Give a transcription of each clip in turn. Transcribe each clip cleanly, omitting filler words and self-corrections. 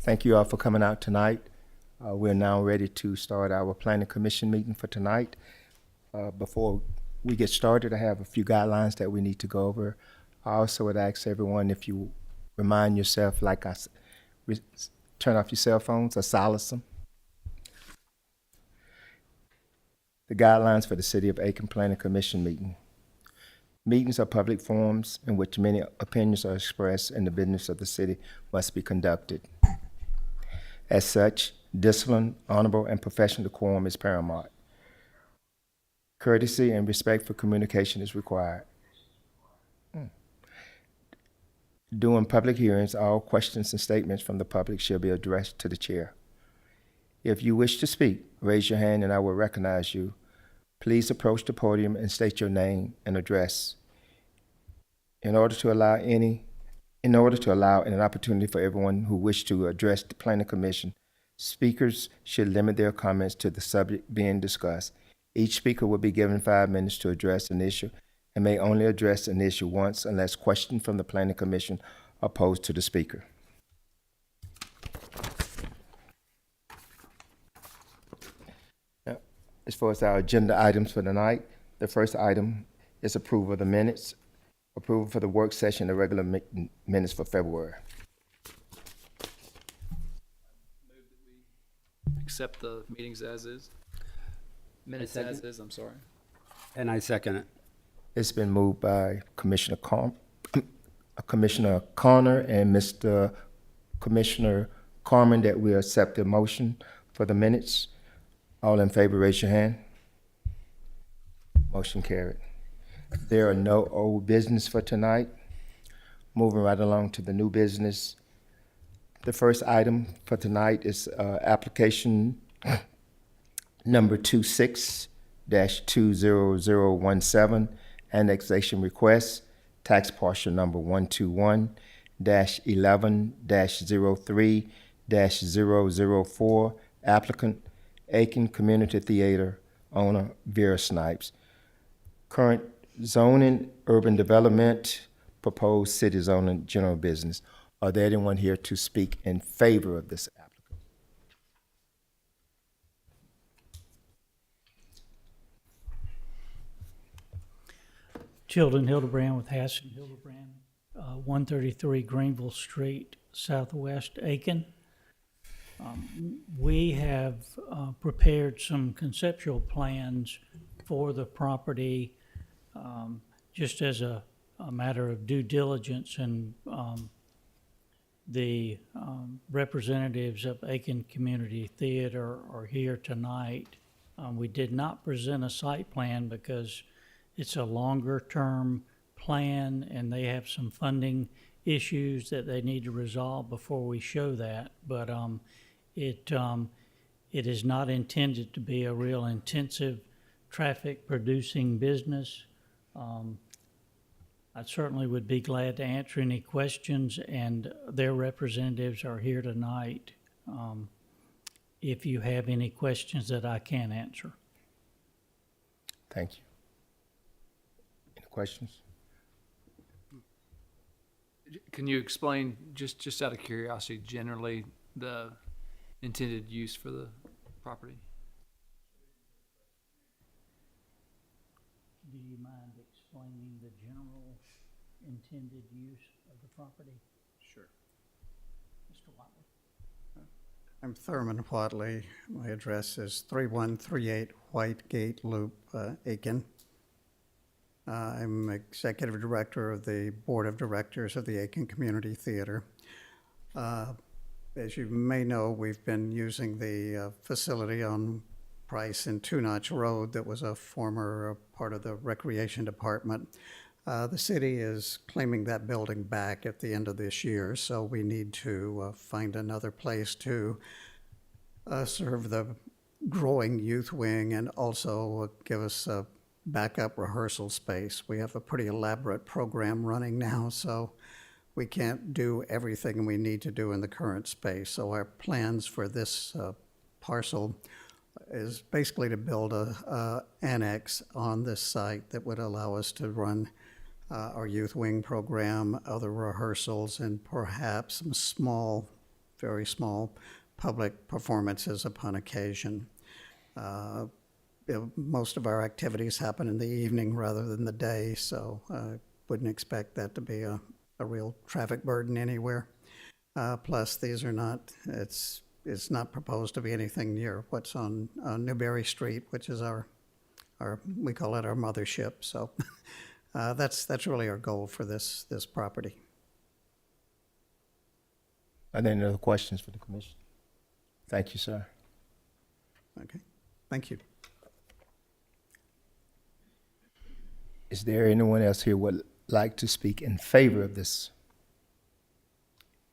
Thank you all for coming out tonight. We're now ready to start our planning commission meeting for tonight. Before we get started, I have a few guidelines that we need to go over. I also would ask everyone if you remind yourself, turn off your cell phones or silence them. The guidelines for the City of Aiken Planning Commission meeting. Meetings are public forums in which many opinions are expressed and the business of the city must be conducted. As such, discipline, honorable, and professional decorum is paramount. Courtesy and respect for communication is required. During public hearings, all questions and statements from the public shall be addressed to the chair. If you wish to speak, raise your hand and I will recognize you. Please approach the podium and state your name and address. In order to allow an opportunity for everyone who wishes to address the planning commission, speakers should limit their comments to the subject being discussed. Each speaker will be given 5 minutes to address an issue and may only address an issue once unless questioned from the planning commission are posed to the speaker. Now, as far as our agenda items for tonight, the first item is approval of the minutes. Approval for the work session, the regular minutes for February. Move that we accept the meetings as is. Minutes as is, I'm sorry. And I second it. It's been moved by Commissioner Connor and Mr. Commissioner Carmen that we accept the motion for the minutes. All in favor, raise your hand. Motion carried. There are no old business for tonight. Moving right along to the new business. The first item for tonight is application number 26-20017, annexation request, tax parcel number 121-11-03-004, applicant Aiken Community Theater, owner Vera Snipes. Current zoning, urban development, proposed city zoning, general business. Are there anyone here to speak in favor of this applicant? Chilton Hildebrand with Hassan Hildebrand, 133 Greenville Street, Southwest Aiken. We have prepared some conceptual plans for the property just as a matter of due diligence, and the representatives of Aiken Community Theater are here tonight. We did not present a site plan because it's a longer term plan and they have some funding issues that they need to resolve before we show that. But it is not intended to be a real intensive traffic producing business. I certainly would be glad to answer any questions, and their representatives are here tonight if you have any questions that I can answer. Thank you. Any questions? Can you explain, just out of curiosity, generally the intended use for the property? Do you mind explaining the general intended use of the property? Sure. Mr. Watley. I'm Thurman Watley. My address is 3138 White Gate Loop, Aiken. I'm Executive Director of the Board of Directors of the Aiken Community Theater. As you may know, we've been using the facility on Price and Two Notch Road that was a former part of the Recreation Department. The city is claiming that building back at the end of this year, so we need to find another place to serve the growing youth wing and also give us a backup rehearsal space. We have a pretty elaborate program running now, so we can't do everything we need to do in the current space. So our plans for this parcel is basically to build a annex on this site that would allow us to run our youth wing program, other rehearsals, and perhaps some small very small public performances upon occasion. Most of our activities happen in the evening rather than the day, so I wouldn't expect that to be a real traffic burden anywhere. Plus, these are not, it's not proposed to be anything near what's on Newberry Street, which is our we call it our mothership. So that's really our goal for this property. Are there any other questions for the commission? Thank you, sir. Okay, thank you. Is there anyone else here would like to speak in favor of this?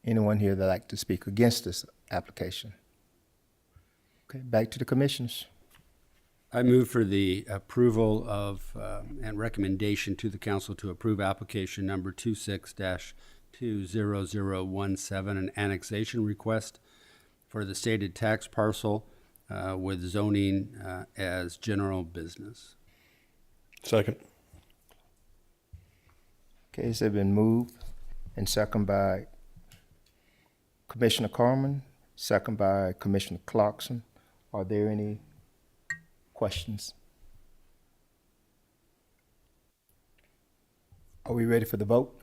Anyone here that like to speak against this application? Okay, back to the commissioners. I move for the approval of and recommendation to the council to approve application number 26-20017, an annexation request for the stated tax parcel with zoning as general business. Second. Okay, it's been moved and second by Commissioner Carmen, second by Commissioner Clarkson. Are there any questions? Are we ready for the vote?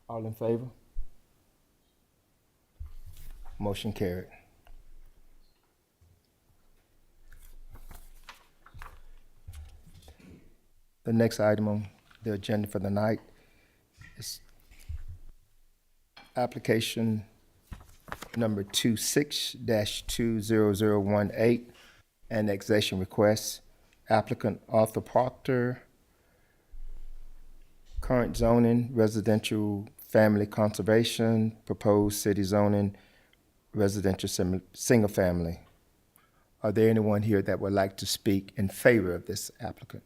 All in favor? Motion carried. The next item on the agenda for the night is application number 26-20018, annexation request. Applicant Arthur Proctor, current zoning, residential family conservation, proposed city zoning, residential single family. Are there anyone here that would like to speak in favor of this applicant?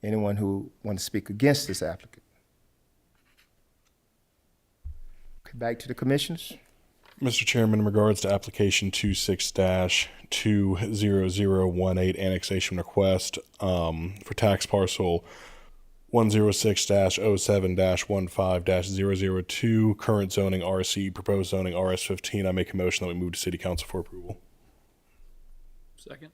Anyone who wants to speak against this applicant? Okay, back to the commissioners. Mr. Chairman, in regards to application 26-20018 annexation request for tax parcel 106-07-15-002, current zoning RC, proposed zoning RS15, I make a motion that we move to City Council for approval. Second.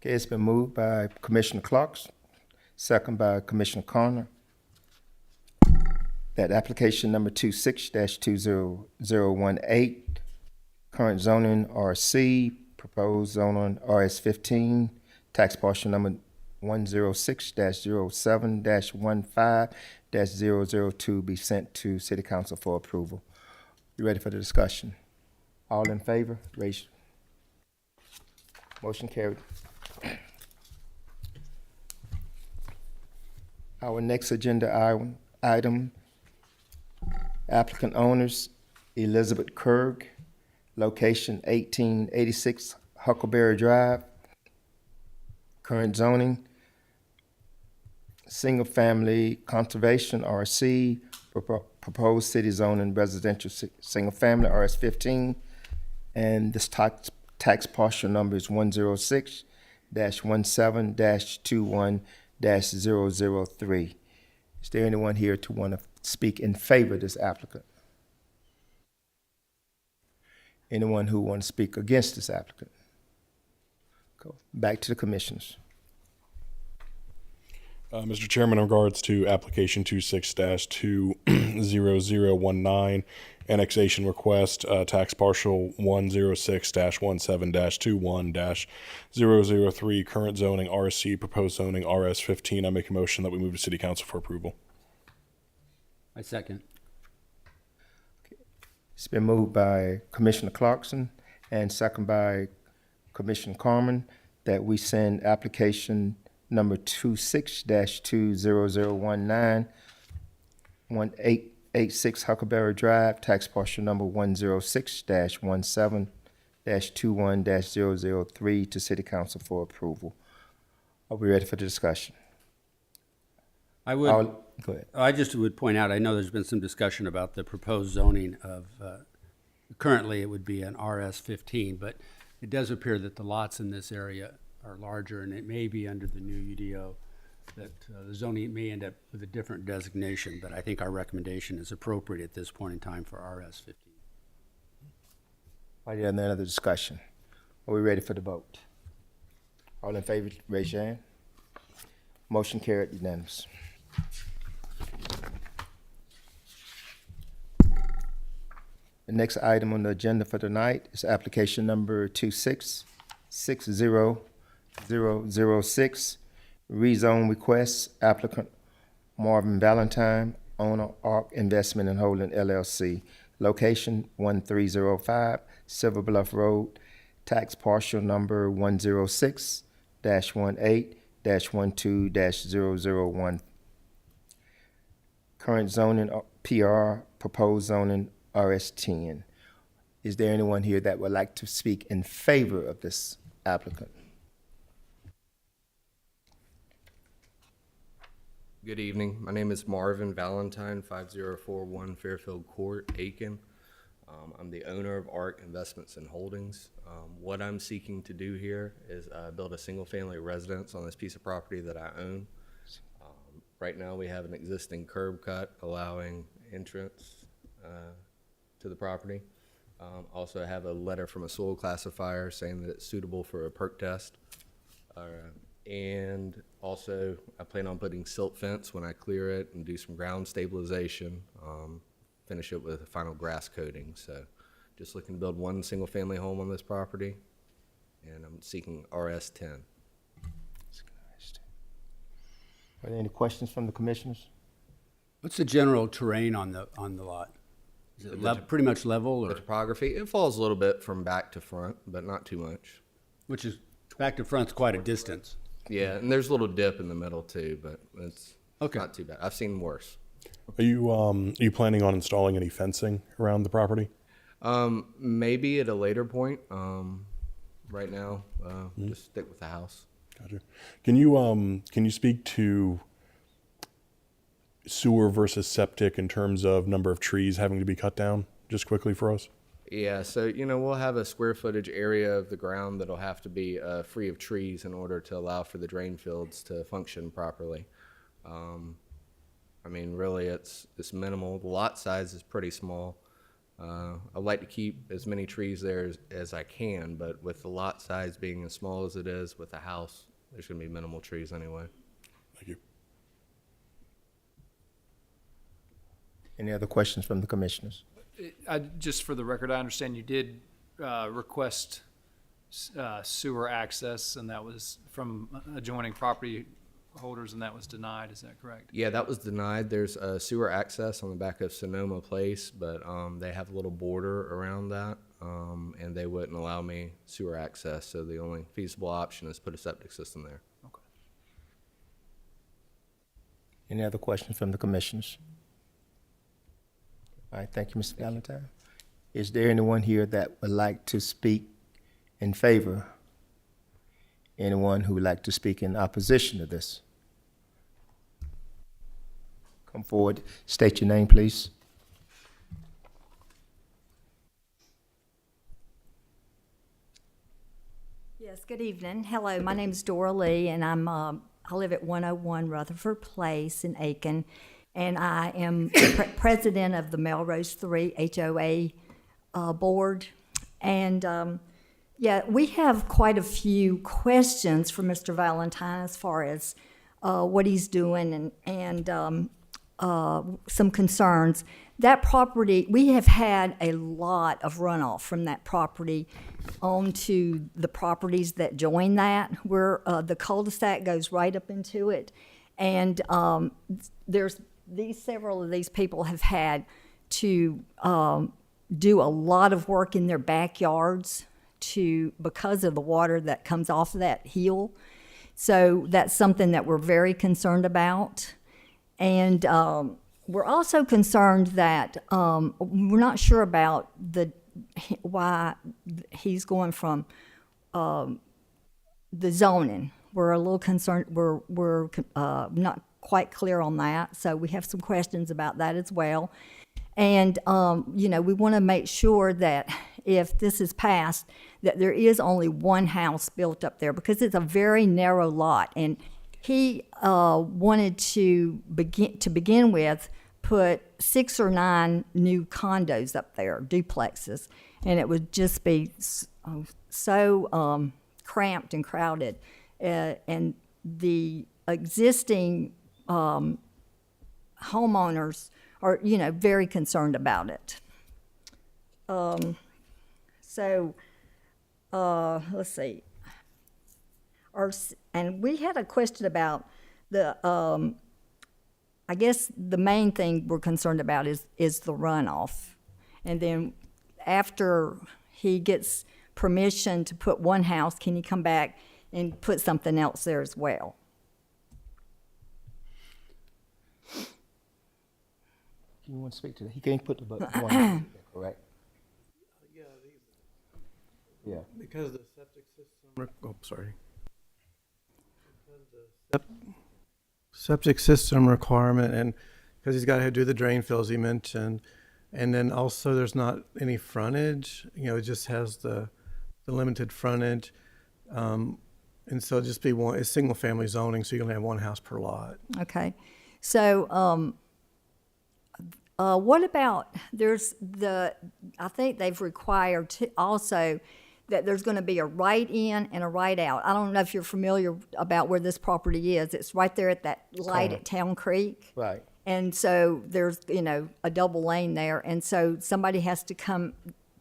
Okay, it's been moved by Commissioner Clarkson, second by Commissioner Connor, that application number 26-20018, current zoning RC, proposed zoning RS15, tax parcel number 106-07-15-002 be sent to City Council for approval. You ready for the discussion? All in favor? Raise. Motion carried. Our next agenda item, applicant owners, Elizabeth Kirk, location 1886 Huckleberry Drive, current zoning, single family conservation RC, proposed city zoning residential single family RS15, and this tax parcel number is 106-17-21-003. Is there anyone here to want to speak in favor of this applicant? Anyone who wants to speak against this applicant? Go back to the commissioners. Mr. Chairman, in regards to application 26-20019, annexation request, tax parcel 106-17-21-003, current zoning RC, proposed zoning RS15, I make a motion that we move to City Council for approval. I second. It's been moved by Commissioner Clarkson and second by Commissioner Carmen that we send application number 26-20019, 1886 Huckleberry Drive, tax parcel number 106-17-21-003 to City Council for approval. Are we ready for the discussion? Go ahead. I just would point out, I know there's been some discussion about the proposed zoning of, currently it would be an RS15, but it does appear that the lots in this area are larger and it may be under the new UDO that the zoning may end up with a different designation, but I think our recommendation is appropriate at this point in time for RS 15. Are there any other discussion? Are we ready for the vote? All in favor, raise your hand. Motion carried unanimous. The next item on the agenda for tonight is application number 2660006, rezone request, applicant Marvin Valentine, owner ARC Investment and Holding LLC, location 1305 Silver Bluff Road, tax parcel number 106-18-12-001. Current zoning PR, proposed zoning RS10. Is there anyone here that would like to speak in favor of this applicant? Good evening. My name is Marvin Valentine, 5041 Fairfield Court, Aiken. I'm the owner of ARC Investments and Holdings. What I'm seeking to do here is build a single-family residence on this piece of property that I own. Right now, we have an existing curb cut allowing entrance to the property. Also, I have a letter from a soil classifier saying that it's suitable for a perk test. And also, I plan on putting silt fence when I clear it and do some ground stabilization, finish it with a final grass coating. So just looking to build one single-family home on this property, and I'm seeking RS10. Are there any questions from the commissioners? What's the general terrain on the lot? Is it pretty much level, The or topography, it falls a little bit from back to front, but not too much. which is back to front's quite a distance? Yeah, and there's a little dip in the middle too, but it's Okay. not too bad. I've seen worse. Are you planning on installing any fencing around the property? Maybe at a later point. Right now, just stick with the house. Gotcha. Can you speak to sewer versus septic in terms of number of trees having to be cut down, just quickly for us? Yeah, so we'll have a square footage area of the ground that'll have to be free of trees in order to allow for the drain fields to function properly. I mean, really, it's minimal. The lot size is pretty small. I'd like to keep as many trees there as I can, but with the lot size being as small as it is with the house, there's going to be minimal trees anyway. Thank you. Any other questions from the commissioners? Just for the record, I understand you did request sewer access, and that was from adjoining property holders, and that was denied. Is that correct? Yeah, that was denied. There's sewer access on the back of Sonoma Place, but they have a little border around that, and they wouldn't allow me sewer access. So the only feasible option is put a septic system there. Okay. Any other questions from the commissioners? All right, thank you, Mr. Valentine. Is there anyone here that would like to speak in favor? Anyone who would like to speak in opposition to this? Come forward, state your name, please. Yes, good evening. Hello, my name is Dora Lee, and I live at 101 Rutherford Place in Aiken, and I am president of the Melrose 3 HOA board. And yeah, we have quite a few questions for Mr. Valentine as far as what he's doing and some concerns. That property, we have had a lot of runoff from that property onto the properties that join that, where the cul-de-sac goes right up into it. And there's several of these people have had to do a lot of work in their backyards because of the water that comes off that hill. So that's something that we're very concerned about. And we're also concerned that we're not sure about why he's going from the zoning. We're a little concerned. We're not quite clear on that, so we have some questions about that as well. And we want to make sure that if this is passed, that there is only one house built up there, because it's a very narrow lot. And he wanted to begin with put 6 or 9 new condos up there, duplexes, and it would just be so cramped and crowded, and the existing homeowners are, very concerned about it. Let's see. And we had a question about the, I guess the main thing we're concerned about is the runoff. And then after he gets permission to put one house, can he come back and put something else there as well? You want to speak to that? He can't put the one, correct? Yeah. Because the septic system, sorry. Septic system requirement, and because he's got to do the drain fills he mentioned, and then also there's not any frontage, it just has the limited frontage, and so it'll just be it's single family zoning, so you can have one house per lot. Okay. So, what about, I think they've required also that there's going to be a right in and a right out. I don't know if you're familiar about where this property is. It's right there at that light at Town Creek. Right. And so there's, a double lane there. And so somebody has to come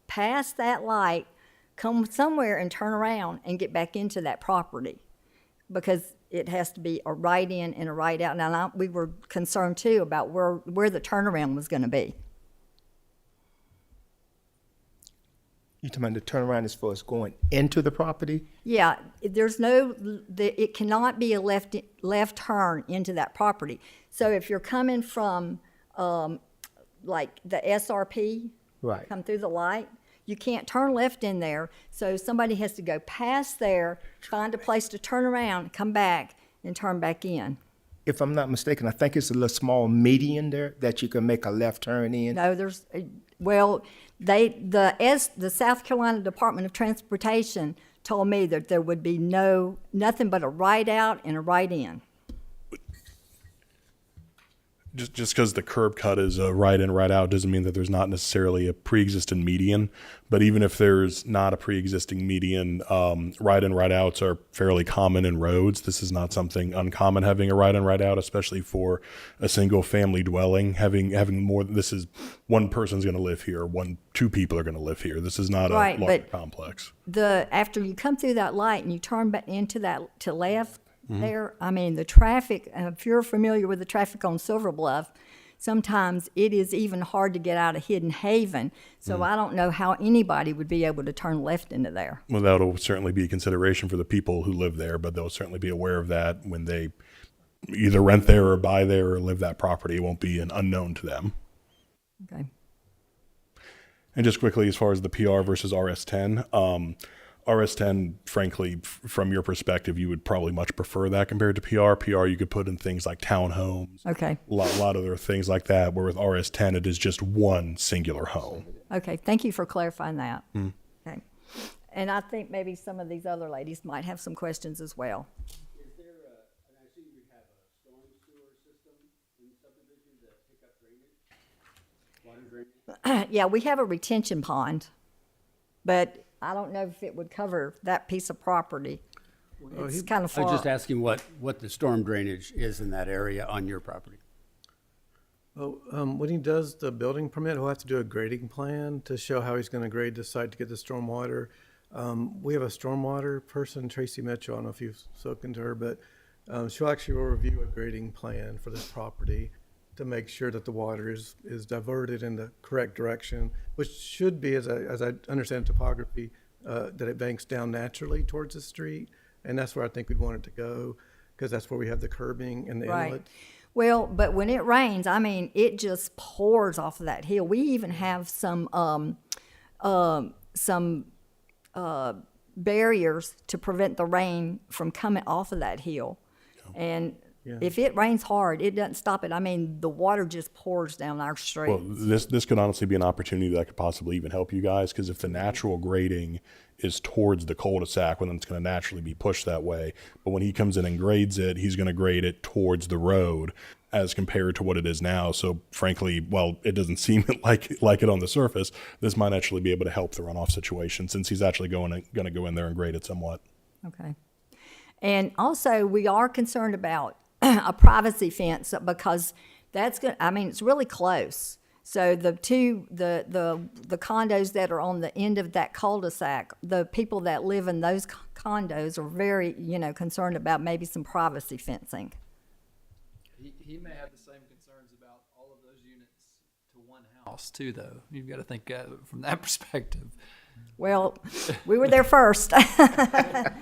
past that light, come somewhere and turn around and get back into that property, because it has to be a right in and a right out. Now, we were concerned too about where the turnaround was going to be. You talking about the turnaround as far as going into the property? Yeah, it cannot be a left turn into that property. So if you're coming from, like the SRP, Right. come through the light, you can't turn left in there. So somebody has to go past there, find a place to turn around, come back, and turn back in. If I'm not mistaken, I think it's a little small median there that you can make a left turn in. No, the South Carolina Department of Transportation told me that there would be nothing but a right out and a right in. Just because the curb cut is a right in, right out doesn't mean that there's not necessarily a pre-existing median. But even if there's not a pre-existing median, right in, right outs are fairly common in roads. This is not something uncommon, having a right in, right out, especially for a single family dwelling. Having more, this is one person's going to live here, two people are going to live here. This is not a larger complex. After you come through that light and you turn back into that to left, there, the traffic, if you're familiar with the traffic on Silver Bluff, sometimes it is even hard to get out of Hidden Haven. So I don't know how anybody would be able to turn left into there. Well, that'll certainly be a consideration for the people who live there, but they'll certainly be aware of that when they either rent there or buy there or live that property. It won't be an unknown to them. Okay. And just quickly, as far as the PR versus RS10, RS10, frankly, from your perspective, you would probably much prefer that compared to PR. PR, you could put in things like townhomes, Okay. a lot of other things like that, where with RS10, it is just one singular home. Okay. Thank you for clarifying that. Okay. And I think maybe some of these other ladies might have some questions as well. Is there and I see we have a storm sewer system in the subdivision that pick up drainage, water drainage? Yeah, we have a retention pond, but I don't know if it would cover that piece of property. It's kind of I far. was just asking what the storm drainage is in that area on your property. Well, when he does the building permit, he'll have to do a grading plan to show how he's going to grade the site to get the stormwater. We have a stormwater person, Tracy Mitchell. I don't know if you've spoken to her, but she'll actually review a grading plan for this property to make sure that the water is diverted in the correct direction, which should be, as I understand topography, that it banks down naturally towards the street. And that's where I think we'd want it to go, because that's where we have the curbing and the Right. inlet. Well, but when it rains, it just pours off of that hill. We even have some barriers to prevent the rain from coming off of that hill. And Yeah. If it rains hard, it doesn't stop it. I mean, the water just pours down our street. Well, this could honestly be an opportunity that could possibly even help you guys, because if the natural grading is towards the cul-de-sac, well, then it's going to naturally be pushed that way. But when he comes in and grades it, he's going to grade it towards the road as compared to what it is now. So frankly, while it doesn't seem like it on the surface, this might actually be able to help the runoff situation, since he's actually going to go in there and grade it somewhat. Okay. And also, we are concerned about a privacy fence because that's good. I mean, it's really close. So the condos that are on the end of that cul-de-sac, the people that live in those condos are very, concerned about maybe some privacy fencing. He may have the same concerns about all of those units to one house too, though. You've got to think from that perspective. Well, we were there first. That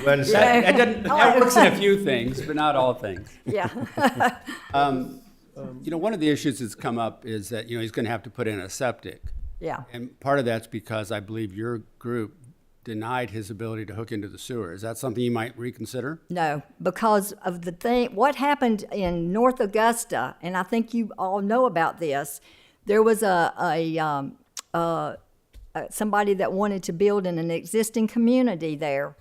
works in a few things, but not all things. Yeah. One of the issues that's come up is that, he's going to have to put in a septic. Yeah. And part of that's because I believe your group denied his ability to hook into the sewer. Is that something you might reconsider? No, because of what happened in North Augusta, and I think you all know about this. There was somebody that wanted to build in an existing community there.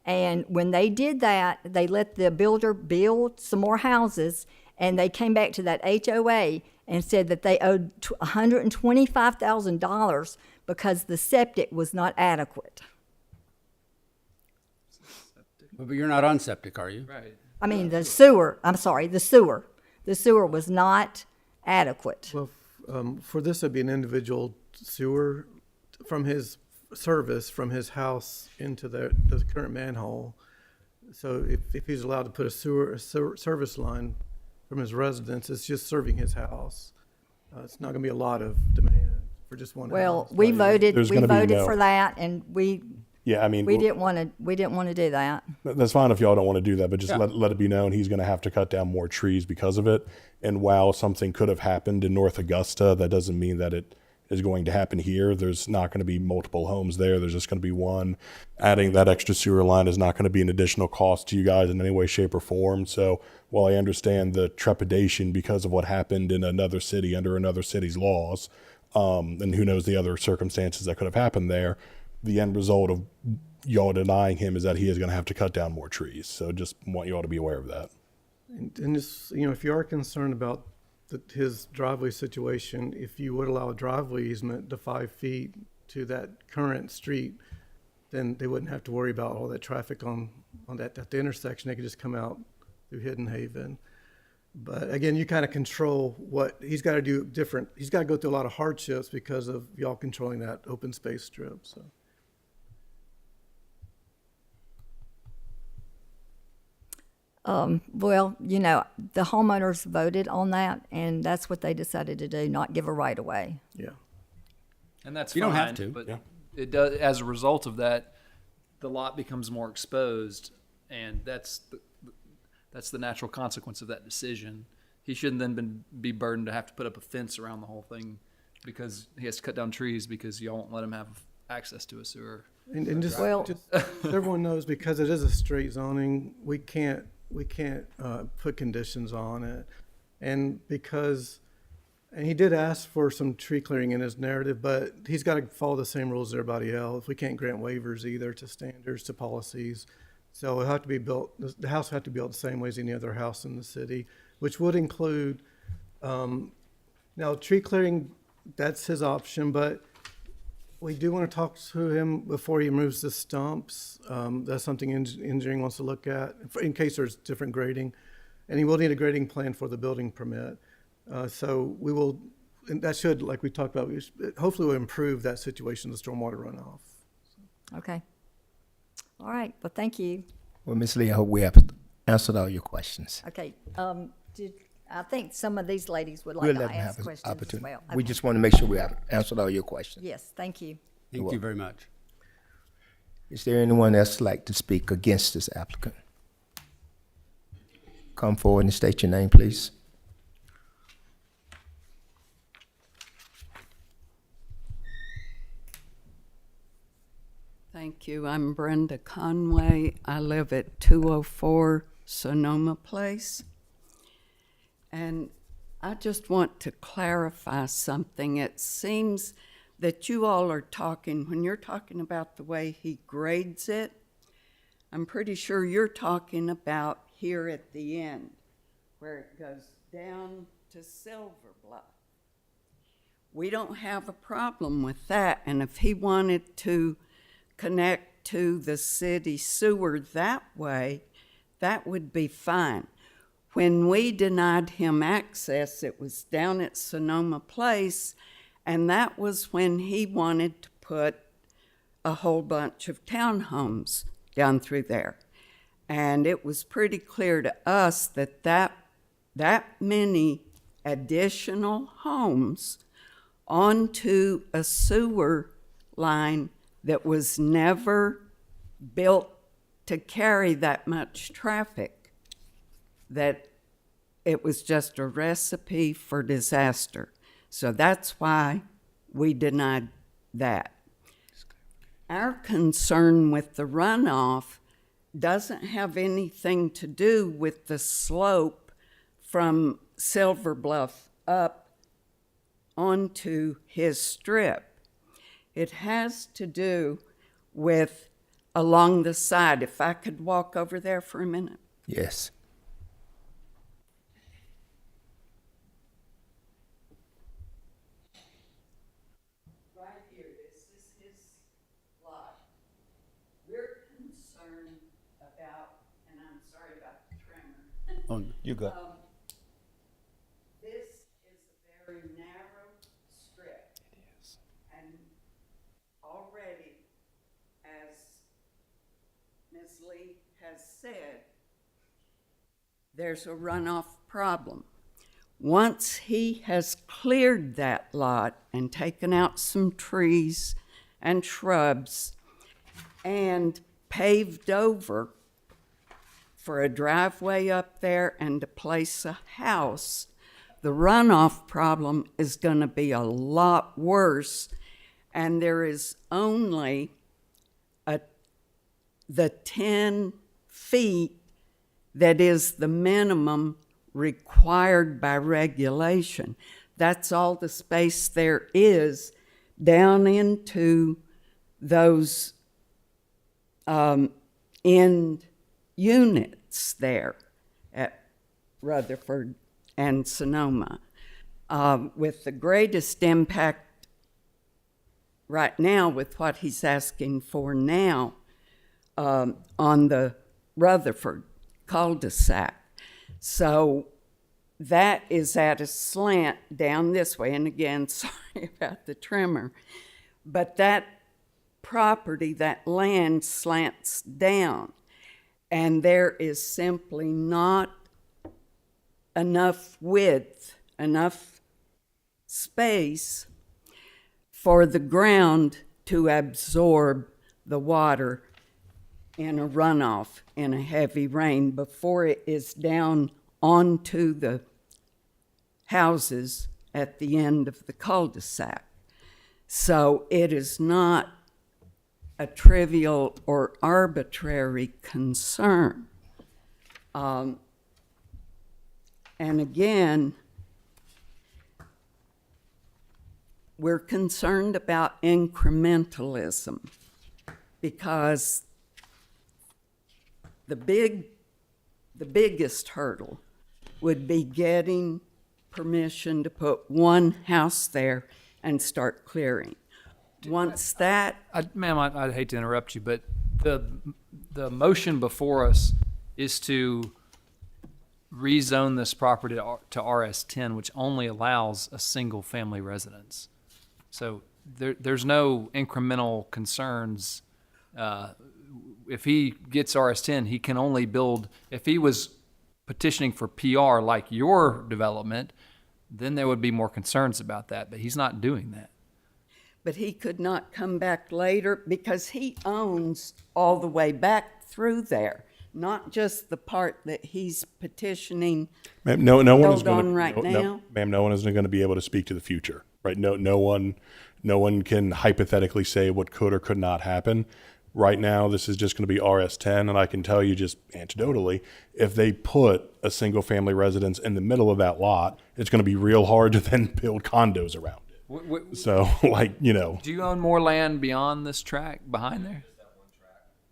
And when they did that, they let the builder build some more houses, and they came back to that HOA and said that they owed $125,000 because the septic was not adequate. But you're not on septic, are you? Right. I mean, the sewer was not adequate. Well, for this, it'd be an individual sewer from his service, from his house into the current manhole. So if he's allowed to put a service line from his residence, it's just serving his house. It's not going to be a lot of demand for just one Well, house. we voted There's gonna be no- for that, and we Yeah, I mean, didn't want to do that. that's fine if y'all don't want to do that, but just let it be known he's going to have to cut down more trees because of it. And while something could have happened in North Augusta, that doesn't mean that it is going to happen here. There's not going to be multiple homes there. There's just going to be one. Adding that extra sewer line is not going to be an additional cost to you guys in any way, shape, or form. So while I understand the trepidation because of what happened in another city under another city's laws, and who knows the other circumstances that could have happened there, the end result of y'all denying him is that he is going to have to cut down more trees. So just want you all to be aware of that. And just, if you are concerned about his driveway situation, if you would allow a driveway easement to 5 feet to that current street, then they wouldn't have to worry about all that traffic on that at the intersection. They could just come out through Hidden Haven. But again, you kind of control what he's got to do different. He's got to go through a lot of hardships because of y'all controlling that open space strip. So. Well, the homeowners voted on that, and that's what they decided to do, not give a right of way. Yeah. And that's You fine. don't have to. But Yeah. it does. As a result of that, the lot becomes more exposed, and that's the natural consequence of that decision. He shouldn't then be burdened to have to put up a fence around the whole thing because he has to cut down trees because y'all won't let him have access to a sewer. And just, Well- just so everyone knows, because it is a straight zoning, we can't put conditions on it. And he did ask for some tree clearing in his narrative, but he's got to follow the same rules as everybody else. We can't grant waivers either to standards, to policies. So it'll have to be built, the house will have to be built the same way as any other house in the city, which would include, now tree clearing, that's his option, but we do want to talk to him before he removes the stumps. That's something engineering wants to look at in case there's different grading. And he will need a grading plan for the building permit. So we will, and that should, like we talked about, hopefully will improve that situation, the stormwater runoff. Okay. All right. Well, thank you. Well, Ms. Lee, I hope we have answered all your questions. Okay. I think some of these ladies would We'll like to let them ask have an questions as opportunity. well. We Okay. just want to make sure we have answered all your questions. Yes, thank you. Thank you very much. Is there anyone else like to speak against this applicant? Come forward and state your name, please. Thank you. I'm Brenda Conway. I live at 204 Sonoma Place. And I just want to clarify something. It seems that you all are talking, when you're talking about the way he grades it, I'm pretty sure you're talking about here at the end, where it goes down to Silver Bluff. We don't have a problem with that, and if he wanted to connect to the city sewer that way, that would be fine. When we denied him access, it was down at Sonoma Place, and that was when he wanted to put a whole bunch of townhomes down through there. And it was pretty clear to us that that many additional homes onto a sewer line that was never built to carry that much traffic, that it was just a recipe for disaster. So that's why we denied that. Our concern with the runoff doesn't have anything to do with the slope from Silver Bluff up onto his strip. It has to do with along the side. If I could walk over there for a minute. Yes. Right here, this is his lot. We're concerned about, and I'm sorry about the tremor. Oh, You go. This is a very narrow strip. It is. And already, as Ms. Lee has said, there's a runoff problem. Once he has cleared that lot and taken out some trees and shrubs and paved over for a driveway up there and to place a house, the runoff problem is going to be a lot worse, and there is only the 10 feet that is the minimum required by regulation. That's all the space there is down into those end units there at Rutherford and Sonoma. With the greatest impact right now with what he's asking for now on the Rutherford cul-de-sac. So that is at a slant down this way. And again, sorry about the tremor, but that property, that land slants down, and there is simply not enough width, enough space for the ground to absorb the water in a runoff in a heavy rain before it is down onto the houses at the end of the cul-de-sac. So it is not a trivial or arbitrary concern. And again, we're concerned about incrementalism because the biggest hurdle would be getting permission to put one house there and start clearing. Once that... Ma'am, I'd hate to interrupt you, but the motion before us is to rezone this property to RS10, which only allows a single-family residence. So there's no incremental concerns. If he gets RS10, he can only build, if he was petitioning for PR like your development, then there would be more concerns about that, but he's not doing that. But he could not come back later because he owns all the way back through there, not just the part that he's petitioning. Ma'am, no one is Hold going on right to. now. Ma'am, no one is going to be able to speak to the future, right? No one can hypothetically say what could or could not happen. Right now, this is just going to be RS10, and I can tell you just anecdotally, if they put a single-family residence in the middle of that lot, it's going to be real hard to then build condos around it. So, like, you know, Do you own more land beyond this track behind there?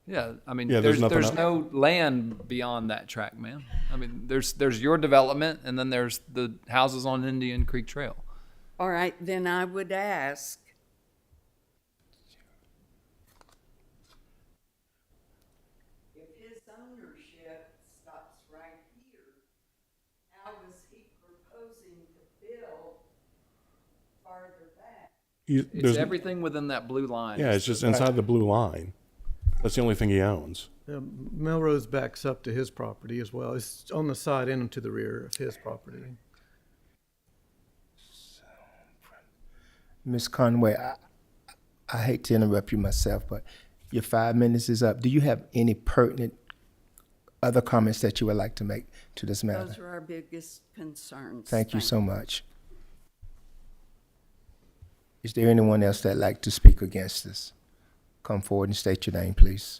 Yeah, I mean, Yeah, there's there's nothing no land beyond that track, man. I mean, there's your development, and then there's the houses on Indian Creek Trail. All right, then I would ask, if his ownership stops right here, how is he proposing to build farther back? you, It's there's, everything within that blue line. yeah, it's just inside the blue line. That's the only thing he owns. Melrose backs up to his property as well. It's on the side and to the rear of his property. Ms. Conway, I hate to interrupt you myself, but your 5 minutes is up. Do you have any pertinent other comments that you would like to make to this matter? Those are our biggest concerns. Thank you so much. Is there anyone else that'd like to speak against this? Come forward and state your name, please.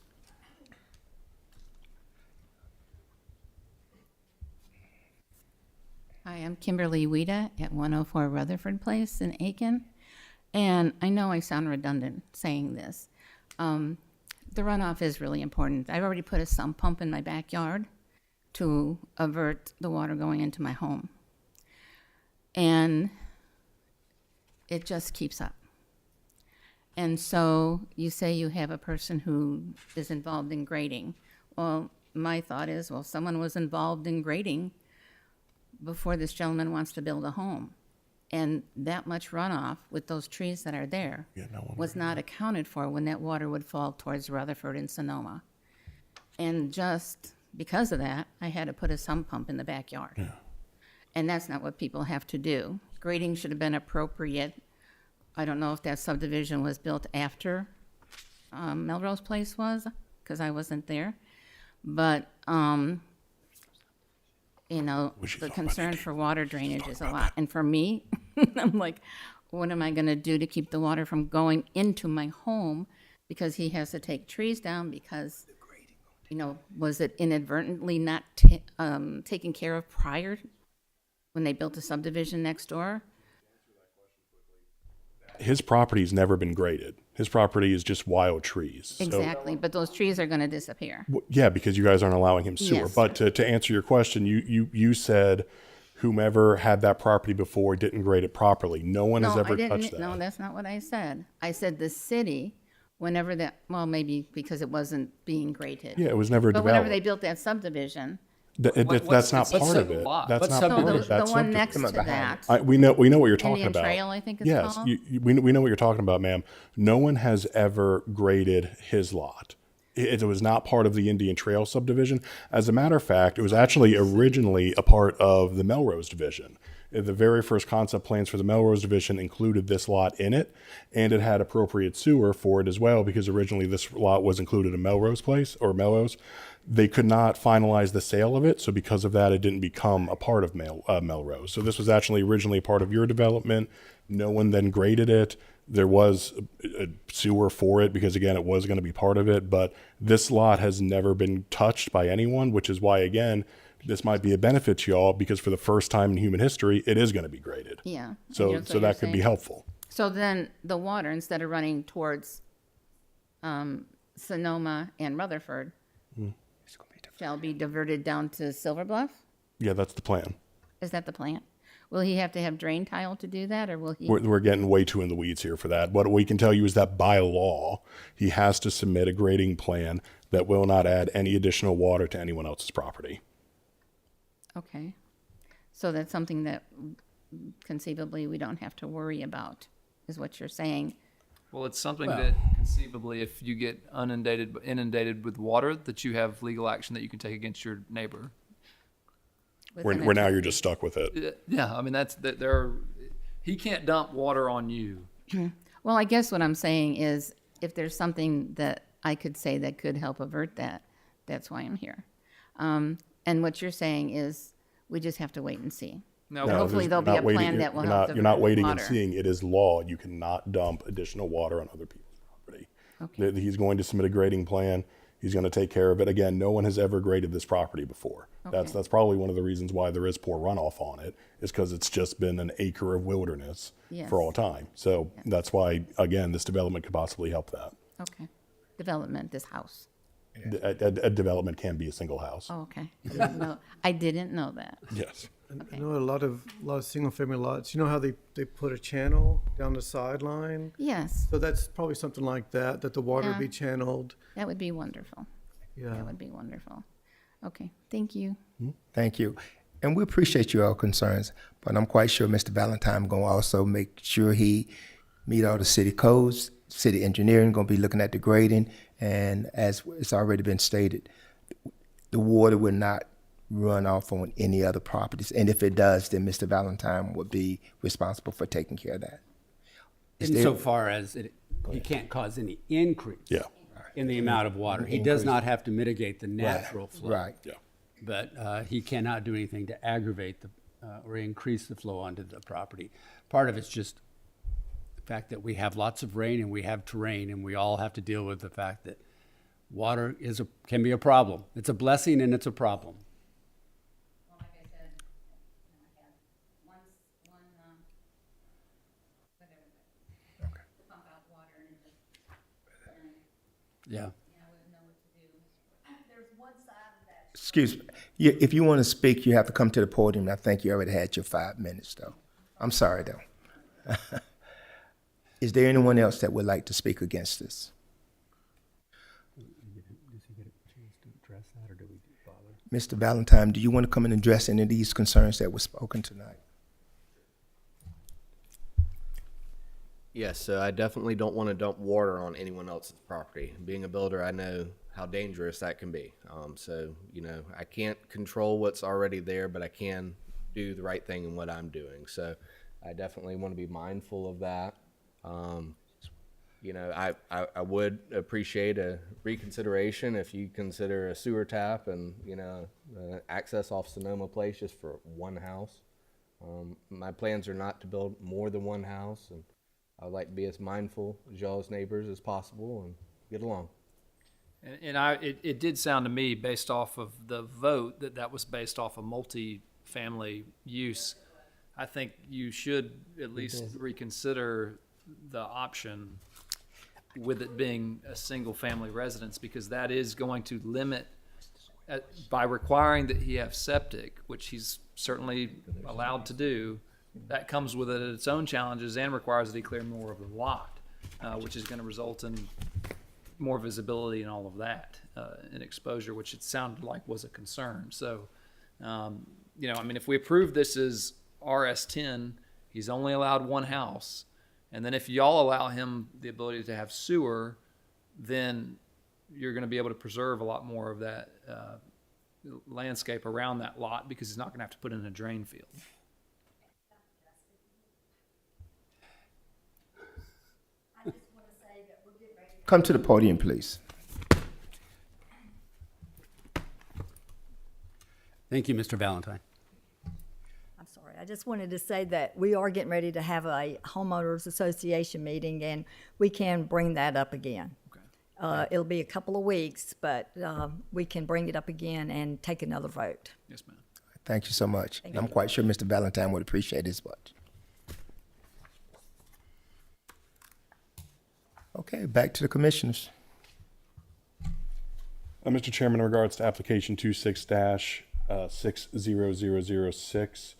Hi, I'm Kimberly Wida at 104 Rutherford Place in Aiken. And I know I sound redundant saying this. The runoff is really important. I've already put a sump pump in my backyard to avert the water going into my home. And it just keeps up. And so you say you have a person who is involved in grading. Well, my thought is, well, someone was involved in grading before this gentleman wants to build a home. And that much runoff with those trees that are there was not accounted for when that water would fall towards Rutherford and Sonoma. And just because of that, I had to put a sump pump in the backyard. Yeah. And that's not what people have to do. Grading should have been appropriate. I don't know if that subdivision was built after Melrose Place was, because I wasn't there. But, you know, the concern for water drainage is a lot. And for me, I'm like, what am I going to do to keep the water from going into my home? Because he has to take trees down because, you know, was it inadvertently not taken care of prior when they built a subdivision next door? His property's never been graded. His property is just wild trees. Exactly, but those trees are going to disappear. Yeah, because you guys aren't allowing him sewer. Yes. But to answer your question, you said whomever had that property before didn't grade it properly. No one has ever touched that. No, that's not what I said. I said the city, whenever that, well, maybe because it wasn't being graded. Yeah, it was never But developed. whenever they built that subdivision, That's not what's part of the it. lot? That's What's not no, part the, of that the one next to subdivision. that, We know what you're talking Indian about. Trail, I think it's Yes, called. we know what you're talking about, ma'am. No one has ever graded his lot. It was not part of the Indian Trail subdivision. As a matter of fact, it was actually originally a part of the Melrose division. The very first concept plans for the Melrose division included this lot in it, and it had appropriate sewer for it as well, because originally this lot was included in Melrose Place or Melrose. They could not finalize the sale of it, so because of that, it didn't become a part of Melrose. So this was actually originally part of your development. No one then graded it. There was a sewer for it because, again, it was going to be part of it. But this lot has never been touched by anyone, which is why, again, this might be a benefit to y'all, because for the first time in human history, it is going to be graded. yeah. So That's what so you're that could be saying. helpful. So then the water, instead of running towards Sonoma and Rutherford, shall be diverted down to Silver Bluff? Yeah, that's the plan. Is that the plan? Will he have to have drain tile to do that, or will he? We're getting way too in the weeds here for that. What we can tell you is that by law, he has to submit a grading plan that will not add any additional water to anyone else's property. Okay. So that's something that conceivably we don't have to worry about, is what you're saying. Well, it's something that conceivably, if you get inundated with water, that you have legal action that you can take against your neighbor. Where now you're just stuck with it. Yeah, I mean he can't dump water on you. Well, I guess what I'm saying is, if there's something that I could say that could help avert that, that's why I'm here. And what you're saying is, we just have to wait and see. No, hopefully there'll be a plan that will help You're not divert waiting water. and seeing. It is law. You cannot dump additional water on other people's property. Okay. That he's going to submit a grading plan. He's going to take care of it. Again, no one has ever graded this property before. Okay. That's probably one of the reasons why there is poor runoff on it, is because it's just been an acre of wilderness Yes. for all time. So that's why, again, this development could possibly help that. Okay. Development, this house. A development can be a single house. Oh, okay. I didn't know that. Yes. I know a lot of single-family lots, you know how they put a channel down the sideline? Yes, So that's probably something like that the water Yeah. be channeled. that would be wonderful. Yeah. That would be wonderful. Okay, thank you. Thank you. And we appreciate your concerns, but I'm quite sure Mr. Valentine going to also make sure he meet all the city codes. City engineering going to be looking at the grading, and as it's already been stated, the water will not run off on any other properties. And if it does, then Mr. Valentine would be responsible for taking care of that. Is there- Insofar as he can't cause any increase Yeah. in the amount of water. He does not have to mitigate the natural flow. Right. Yeah. But he cannot do anything to aggravate or increase the flow onto the property. Part of it's just the fact that we have lots of rain and we have terrain, and we all have to deal with the fact that water can be a problem. It's a blessing and it's a problem. Well, like I said, I had one, whatever, to pump out water and it just, and Yeah. I wouldn't know what to do. There's one side of that. Excuse me. If you want to speak, you have to come to the podium. I think you already had your 5 minutes, though. I'm sorry, though. Is there anyone else that would like to speak against this? Does he get a chance to address that, or do we bother? Mr. Valentine, do you want to come and address any of these concerns that were spoken tonight? Yes, so I definitely don't want to dump water on anyone else's property. Being a builder, I know how dangerous that can be. So, I can't control what's already there, but I can do the right thing in what I'm doing. So I definitely want to be mindful of that. I would appreciate a reconsideration if you consider a sewer tap and, access off Sonoma Place just for one house. My plans are not to build more than one house, and I would like to be as mindful as y'all's neighbors as possible and get along. It did sound to me, based off of the vote, that was based off of multi-family use. I think you should at least reconsider the option with it being a single-family residence, because that is going to limit, by requiring that he have septic, which he's certainly allowed to do, that comes with it its own challenges and requires that he clear more of the lot, which is going to result in more visibility and all of that, and exposure, which it sounded like was a concern. So, if we approve this as RS10, he's only allowed one house. And then if y'all allow him the ability to have sewer, then you're going to be able to preserve a lot more of that landscape around that lot, because he's not going to have to put in a drain field. Come to the podium, please. Thank you, Mr. Valentine. I'm sorry, I just wanted to say that we are getting ready to have a homeowners association meeting, and we can bring that up again. It'll be a couple of weeks, but we can bring it up again and take another vote. Yes, ma'am. Thank you so much. And I'm quite sure Mr. Valentine would appreciate this much. Okay, back to the commissioners. Mr. Chairman, in regards to application 26-60006,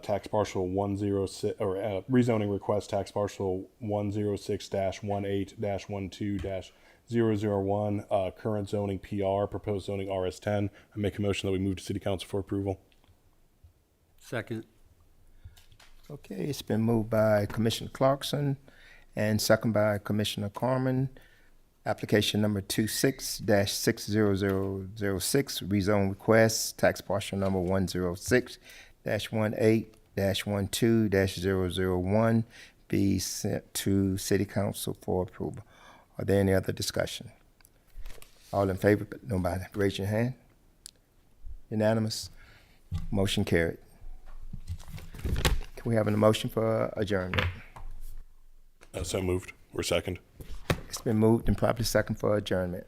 tax parcel 106, or rezoning request tax parcel 106-18-12-001, current zoning PR, proposed zoning RS10. I make a motion that we move to City Council for approval. Second. Okay, it's been moved by Commissioner Clarkson and second by Commissioner Carmen. Application number 26-60006, rezone request, tax parcel number 106-18-12-001, be sent to City Council for approval. Are there any other discussion? All in favor, but nobody, raise your hand. Unanimous, motion carried. Can we have a motion for adjournment? So moved. Or second. It's been moved and properly second for adjournment.